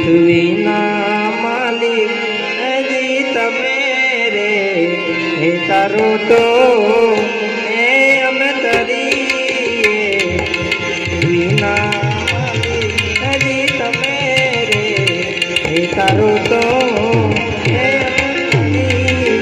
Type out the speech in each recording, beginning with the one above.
પૃથ્વીના માલિક હજી તમે રે, હે તારો તો એ અમે તરીએ. પૃથ્વીના માલિક હજી તમે રે, હે તારો તો એ અમે તરીએ.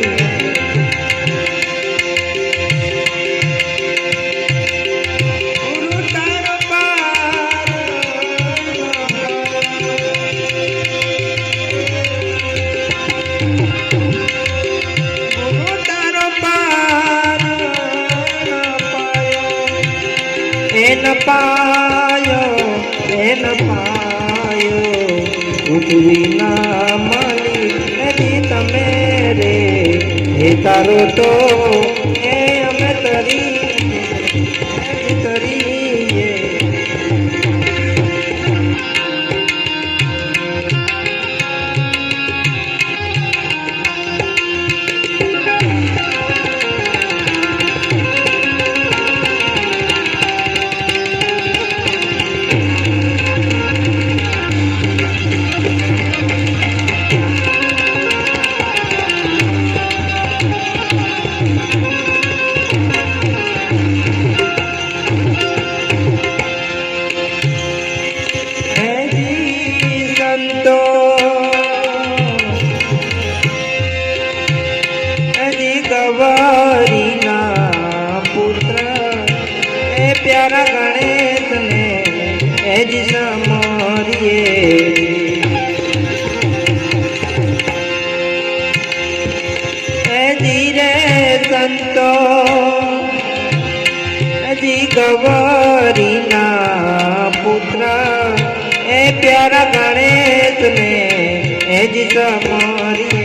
ન પાયો પૃથ્વીના માલિક હજી તમે રે, હે તારો તો એ અમે તરીએ. ગવારીના પુત્ર એ પ્યારા ગણેશ ને એ જ સમરીએ. એ ધીરે સંતો હજી ગવારીના પુત્ર એ પ્યારા ગણેશ ને એ જ સમરીએ.